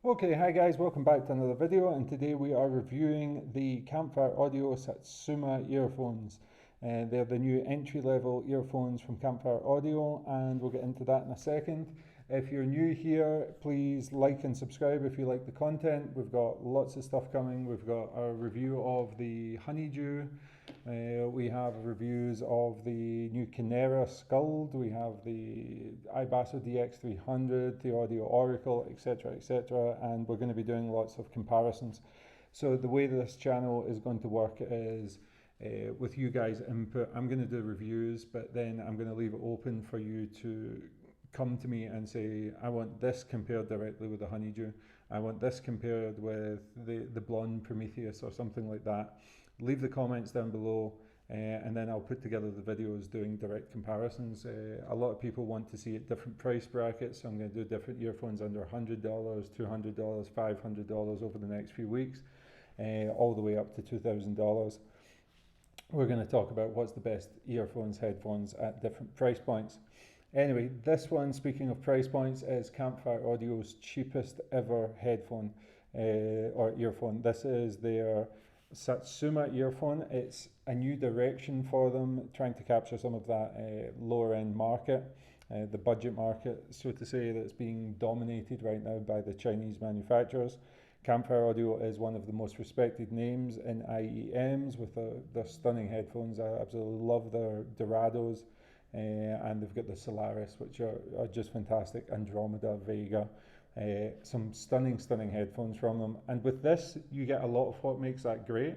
Okay, hi guys, welcome back to another video, and today we are reviewing the Campfire Audio Satsuma earphones. They're the new entry-level earphones from Campfire Audio, and we'll get into that in a second. If you're new here, please like and subscribe if you like the content. We've got lots of stuff coming. We've got a review of the Honeydew. We have reviews of the new Kinera Skuld. We have the iBasso DX300, the Audio Oracle, etc., etc. And we're going to be doing lots of comparisons. So the way this channel is going to work is with you guys' input. I'm going to do reviews, but then I'm going to leave it open for you to come to me and say, I want this compared directly with the Honeydew. I want this compared with the Blonde Prometheus or something like that. Leave the comments down below and then I'll put together the videos doing direct comparisons. A lot of people want to see at different price brackets, so I'm going to do different earphones under $100, $200, $500 over the next few weeks, all the way up to $2,000. We're going to talk about what's the best earphones, headphones at different price points. Anyway, this one, speaking of price points, is Campfire Audio's cheapest ever headphone or earphone. This is their Satsuma earphone. It's a new direction for them, trying to capture some of that lower end market, the budget market, so to say, that's being dominated right now by the Chinese manufacturers. Campfire Audio is one of the most respected names in IEMs with their stunning headphones. I absolutely love their Dorados. And they've got the Solaris, which are just fantastic, Andromeda, Vega, some stunning headphones from them. And with this, you get a lot of what makes that great,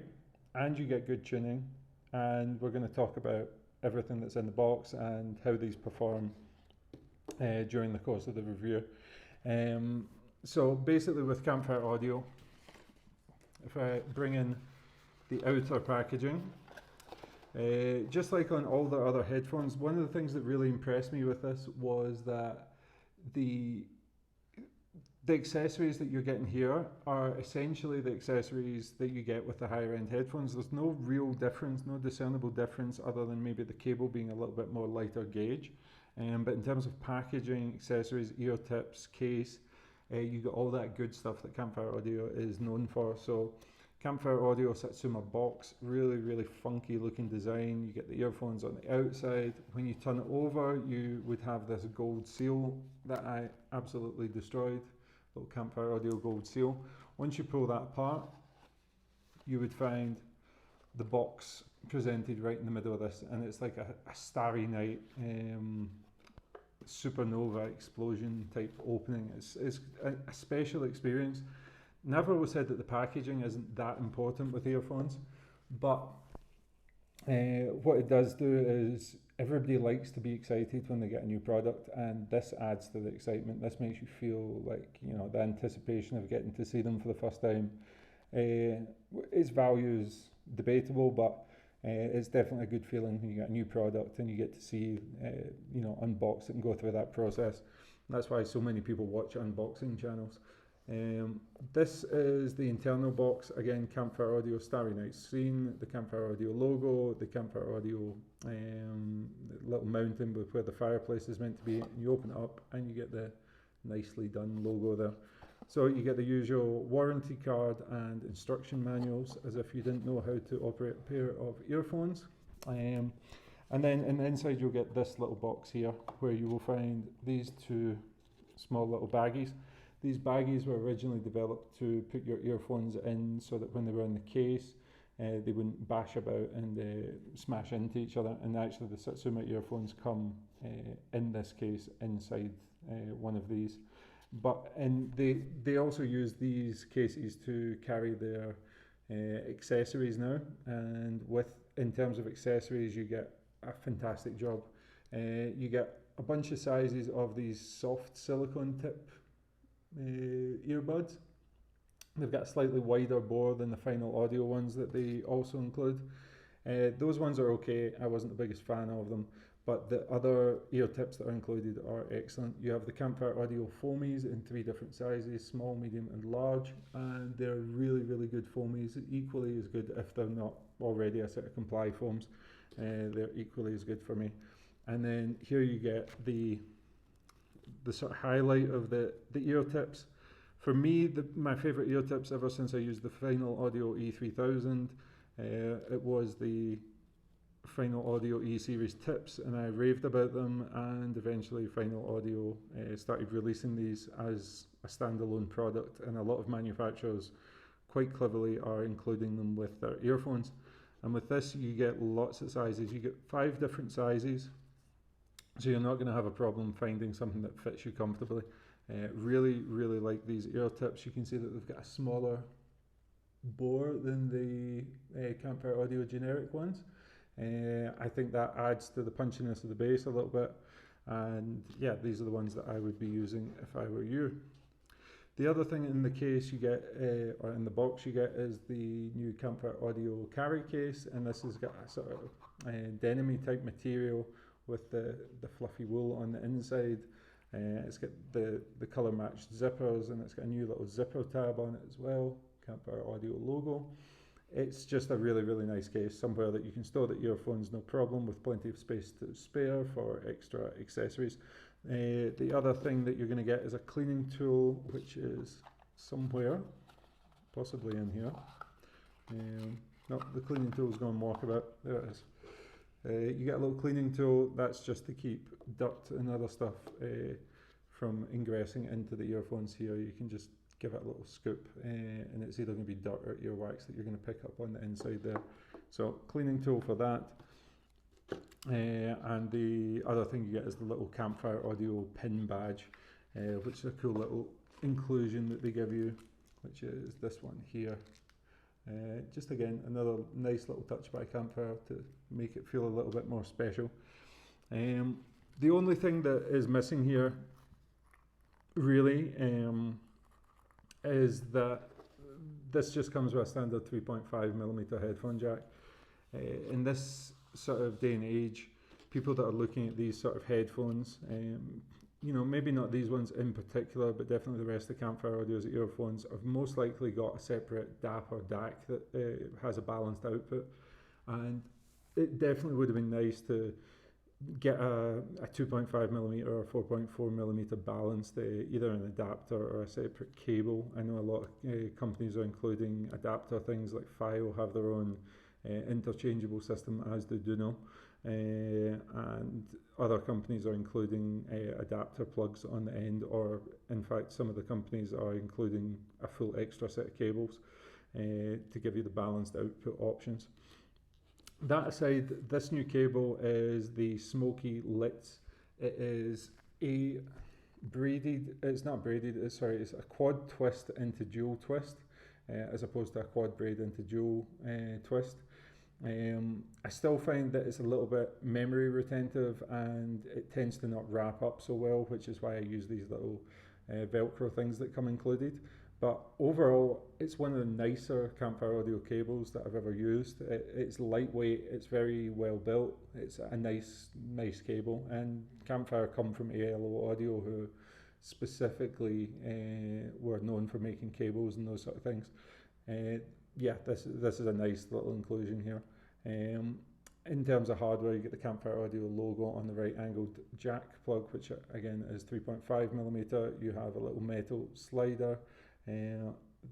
and you get good tuning. And we're going to talk about everything that's in the box and how these perform during the course of the review. So basically with Campfire Audio, if I bring in the outer packaging, just like on all the other headphones, one of the things that really impressed me with this was that the accessories that you're getting here are essentially the accessories that you get with the higher end headphones. There's no real difference, no discernible difference other than maybe the cable being a little bit more lighter gauge. But in terms of packaging, accessories, ear tips, case, you get all that good stuff that Campfire Audio is known for. So Campfire Audio Satsuma box, really funky looking design. You get the earphones on the outside. When you turn it over, you would have this gold seal that I absolutely destroyed, little Campfire Audio gold seal. Once you pull that apart, you would find the box presented right in the middle of this, and it's like a starry night, supernova explosion type opening. It's a special experience. Never was said that the packaging isn't that important with earphones, but what it does do is everybody likes to be excited when they get a new product, and this adds to the excitement. This makes you feel like, you know, the anticipation of getting to see them for the first time. Its value is debatable, but it's definitely a good feeling when you get a new product and you get to see, you know, unbox it and go through that process. And that's why so many people watch unboxing channels. This is the internal box. Again, Campfire Audio Starry Night Scene, the Campfire Audio logo, the Campfire Audio little mountain with where the fireplace is meant to be. And you open it up and you get the nicely done logo there. So you get the usual warranty card and instruction manuals, as if you didn't know how to operate a pair of earphones. And then in the inside you'll get this little box here, where you will find these two small little baggies. These baggies were originally developed to put your earphones in so that when they were in the case, they wouldn't bash about and smash into each other. And actually the Satsuma earphones come in this case inside one of these. And they also use these cases to carry their accessories now. And in terms of accessories, you get a fantastic job. You get a bunch of sizes of these soft silicone tip earbuds. They've got a slightly wider bore than the final audio ones that they also include. Those ones are okay. I wasn't the biggest fan of them, but the other ear tips that are included are excellent. You have the Campfire Audio foamies in 3 different sizes, small, medium and large, and they're really good foamies, equally as good if they're not already a set of Comply foams. They're equally as good for me. And then here you get the sort of highlight of the ear tips. For me, my favourite ear tips ever since I used the Final Audio E3000, it was the Final Audio E-Series tips, and I raved about them, and eventually Final Audio started releasing these as a standalone product, and a lot of manufacturers quite cleverly are including them with their earphones. And with this you get lots of sizes. You get 5 different sizes, so you're not going to have a problem finding something that fits you comfortably. Really like these ear tips. You can see that they've got a smaller bore than the Campfire Audio generic ones. I think that adds to the punchiness of the bass a little bit, and yeah, these are the ones that I would be using if I were you. The other thing in the case you get, or in the box you get, is the new Campfire Audio carry case, and this has got a sort of denim-y type material with the fluffy wool on the inside. It's got the colour matched zippers, and it's got a new little zipper tab on it as well, Campfire Audio logo. It's just a really nice case, somewhere that you can store the earphones no problem, with plenty of space to spare for extra accessories. The other thing that you're going to get is a cleaning tool, which is somewhere, possibly in here. No, the cleaning tool is going to walk about. There it is. You get a little cleaning tool. That's just to keep dirt and other stuff from ingressing into the earphones here. You can just give it a little scoop, and it's either going to be dirt or earwax that you're going to pick up on the inside there. So cleaning tool for that. And the other thing you get is the little Campfire Audio pin badge, which is a cool little inclusion that they give you, which is this one here. Just again, another nice little touch by Campfire to make it feel a little bit more special. The only thing that is missing here really is that this just comes with a standard 3.5mm headphone jack. In this sort of day and age, people that are looking at these sort of headphones, you know, maybe not these ones in particular, but definitely the rest of Campfire Audio's earphones have most likely got a separate DAP or DAC that has a balanced output, and it definitely would have been nice to get a 2.5mm or 4.4mm balanced, either an adapter or a separate cable. I know a lot of companies are including adapter things, like File have their own interchangeable system, as do Duno, and other companies are including adapter plugs on the end, or in fact some of the companies are including a full extra set of cables to give you the balanced output options. That aside, this new cable is the Smoky Litz. It is a braided, it's not braided, it's a quad twist into dual twist, as opposed to a quad braid into dual twist. I still find that it's a little bit memory retentive, and it tends to not wrap up so well, which is why I use these little Velcro things that come included. But overall, it's one of the nicer Campfire Audio cables that I've ever used. It's lightweight, it's very well built, it's a nice cable, and Campfire come from ALO Audio, who specifically were known for making cables and those sort of things. Yeah, this is a nice little inclusion here. In terms of hardware, you get the Campfire Audio logo on the right angled jack plug, which again is 3.5mm. You have a little metal slider.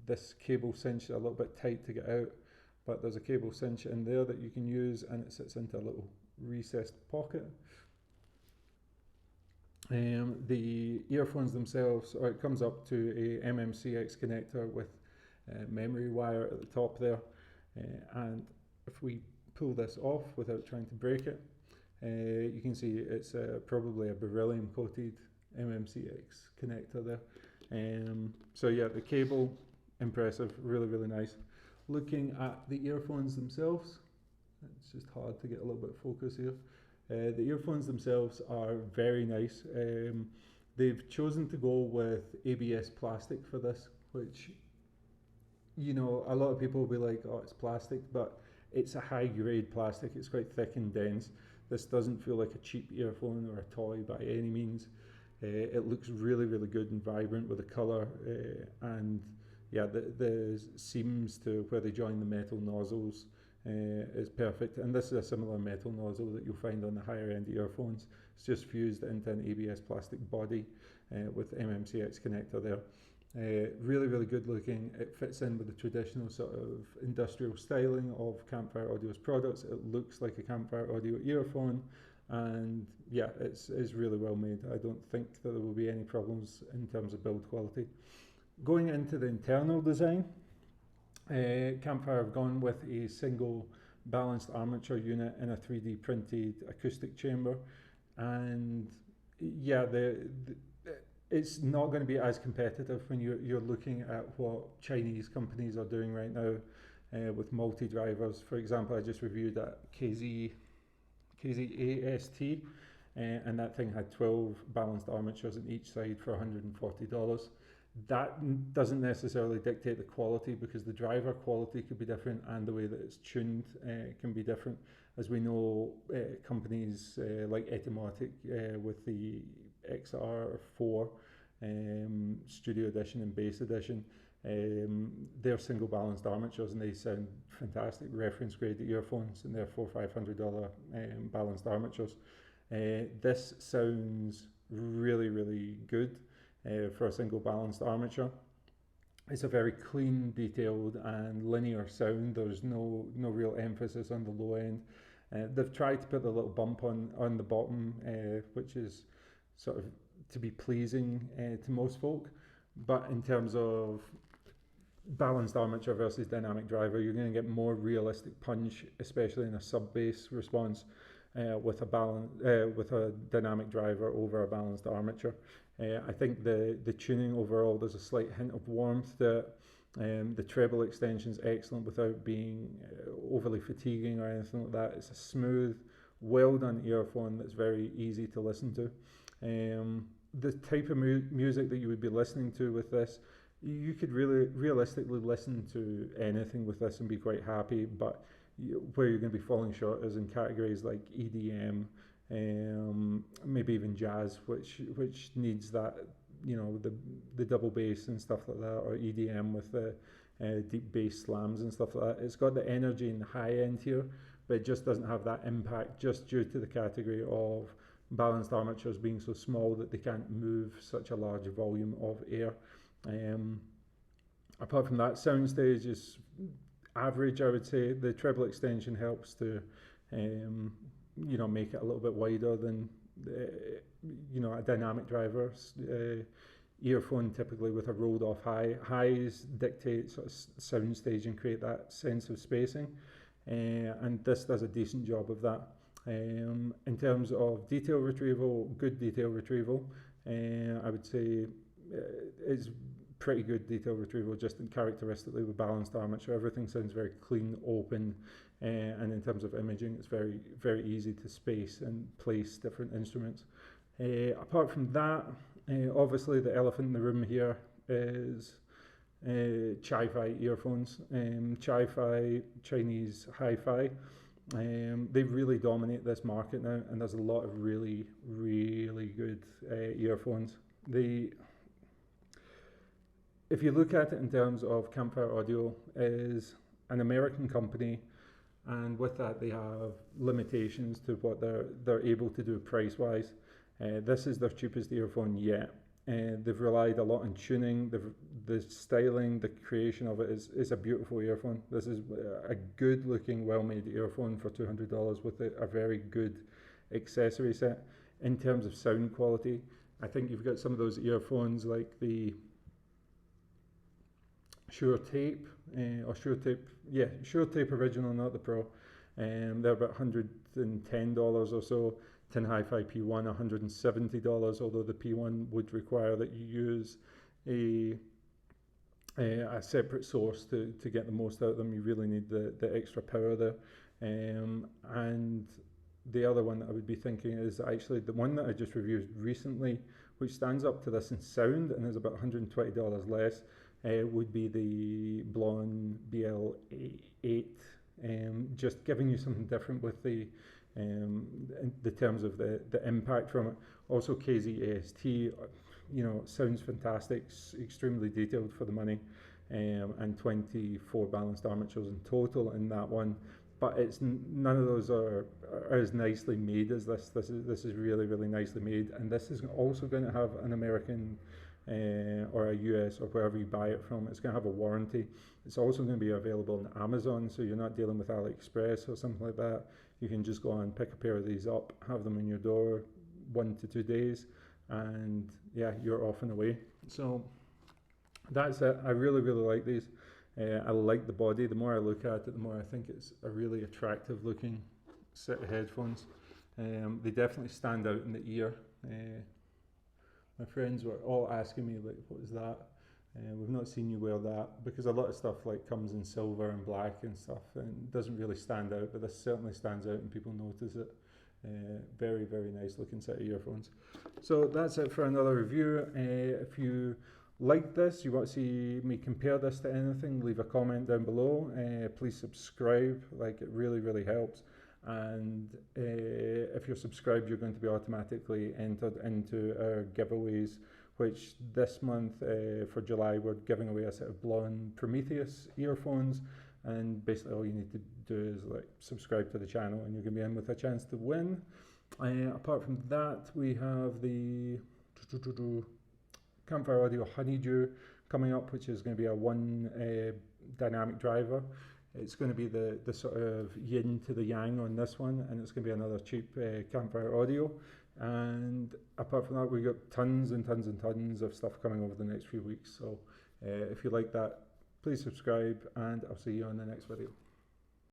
This cable cinch is a little bit tight to get out, but there's a cable cinch in there that you can use, and it sits into a little recessed pocket. The earphones themselves, or it comes up to a MMCX connector with memory wire at the top there, and if we pull this off without trying to break it, you can see it's probably a beryllium coated MMCX connector there. So yeah, the cable, impressive, really nice. Looking at the earphones themselves, it's just hard to get a little bit of focus here. The earphones themselves are very nice. They've chosen to go with ABS plastic for this, which, you know, a lot of people will be like, oh, it's plastic, but it's a high grade plastic. It's quite thick and dense. This doesn't feel like a cheap earphone or a toy by any means. It looks really good and vibrant with the colour, and yeah, the seams to where they join the metal nozzles is perfect. And this is a similar metal nozzle that you'll find on the higher end earphones. It's just fused into an ABS plastic body with MMCX connector there. Really good looking. It fits in with the traditional sort of industrial styling of Campfire Audio's products. It looks like a Campfire Audio earphone, and yeah, it's really well made. I don't think that there will be any problems in terms of build quality. Going into the internal design, Campfire have gone with a single balanced armature unit in a 3D printed acoustic chamber, and yeah, it's not going to be as competitive when you're looking at what Chinese companies are doing right now with multi-drivers. For example, I just reviewed that KZAST, and that thing had 12 balanced armatures on each side for $140. That doesn't necessarily dictate the quality, because the driver quality could be different and the way that it's tuned can be different. As we know, companies like Etymotic with the XR4 Studio Edition and Bass Edition, they're single balanced armatures and they sound fantastic, reference grade earphones, and they're $400-500 balanced armatures. This sounds really good for a single balanced armature. It's a very clean, detailed and linear sound. There's no real emphasis on the low end. They've tried to put a little bump on the bottom, which is sort of to be pleasing to most folk. But in terms of balanced armature versus dynamic driver, you're going to get more realistic punch, especially in a sub-bass response, with a dynamic driver over a balanced armature. I think the tuning overall, there's a slight hint of warmth that the treble extension's excellent without being overly fatiguing or anything like that. It's a smooth, well done earphone that's very easy to listen to. The type of music that you would be listening to with this, you could really realistically listen to anything with this and be quite happy, but where you're going to be falling short is in categories like EDM, maybe even jazz, which needs that, you know, the double bass and stuff like that, or EDM with the deep bass slams and stuff like that. It's got the energy in the high end here, but it just doesn't have that impact, just due to the category of balanced armatures being so small that they can't move such a large volume of air. Apart from that, soundstage is average, I would say. The treble extension helps to you know, make it a little bit wider than you know, a dynamic driver earphone, typically with a rolled off high. Highs dictate sort of soundstage and create that sense of spacing, and this does a decent job of that. In terms of detail retrieval, good detail retrieval, I would say it's pretty good detail retrieval, just characteristically with balanced armature. Everything sounds very clean, open, and in terms of imaging, it's very easy to space and place different instruments. Apart from that, obviously the elephant in the room here is Chi-Fi earphones. Chi-Fi, Chinese hi-fi, they really dominate this market now, and there's a lot of really good earphones. If you look at it in terms of Campfire Audio, is an American company, and with that they have limitations to what they're able to do price-wise. This is their cheapest earphone yet. They've relied a lot on tuning. The styling, the creation of it is a beautiful earphone. This is a good-looking, well-made earphone for $200 with a very good accessory set. In terms of sound quality, I think you've got some of those earphones like the Shure Tape Original, not the Pro. They're about $110 or so. Tin Hi-Fi P1, $170, although the P1 would require that you use a separate source to get the most out of them. You really need the extra power there. And the other one that I would be thinking is actually the one that I just reviewed recently, which stands up to this in sound and is about $120 less, would be the Blonde BL8, just giving you something different with the terms of the impact from it. Also KZAST, you know, sounds fantastic, extremely detailed for the money, and 24 balanced armatures in total in that one. But it's none of those are as nicely made as this. This is really nicely made, and this is also going to have an American or a US or wherever you buy it from. It's going to have a warranty. It's also going to be available on Amazon, so you're not dealing with AliExpress or something like that. You can just go and pick a pair of these up, have them in your door 1 to 2 days, and yeah, you're off and away. So that's it. I really like these. I like the body. The more I look at it, the more I think it's a really attractive looking set of headphones. They definitely stand out in the ear. My friends were all asking me, like, what is that? We've not seen you wear that, because a lot of stuff like comes in silver and black and stuff and doesn't really stand out, but this certainly stands out and people notice it. Very nice looking set of earphones. So that's it for another review. If you like this, you want to see me compare this to anything, leave a comment down below. Please subscribe, like, it really helps. And if you're subscribed, you're going to be automatically entered into our giveaways, which this month for July we're giving away a set of blonde Prometheus earphones, and basically all you need to do is like subscribe to the channel and you're going to be in with a chance to win. Apart from that, we have the Campfire Audio Honeydew coming up, which is going to be a one dynamic driver. It's going to be the sort of yin to the yang on this one, and it's going to be another cheap Campfire Audio. And apart from that, we've got tons and tons of stuff coming over the next few weeks. So if you like that, please subscribe, and I'll see you on the next video.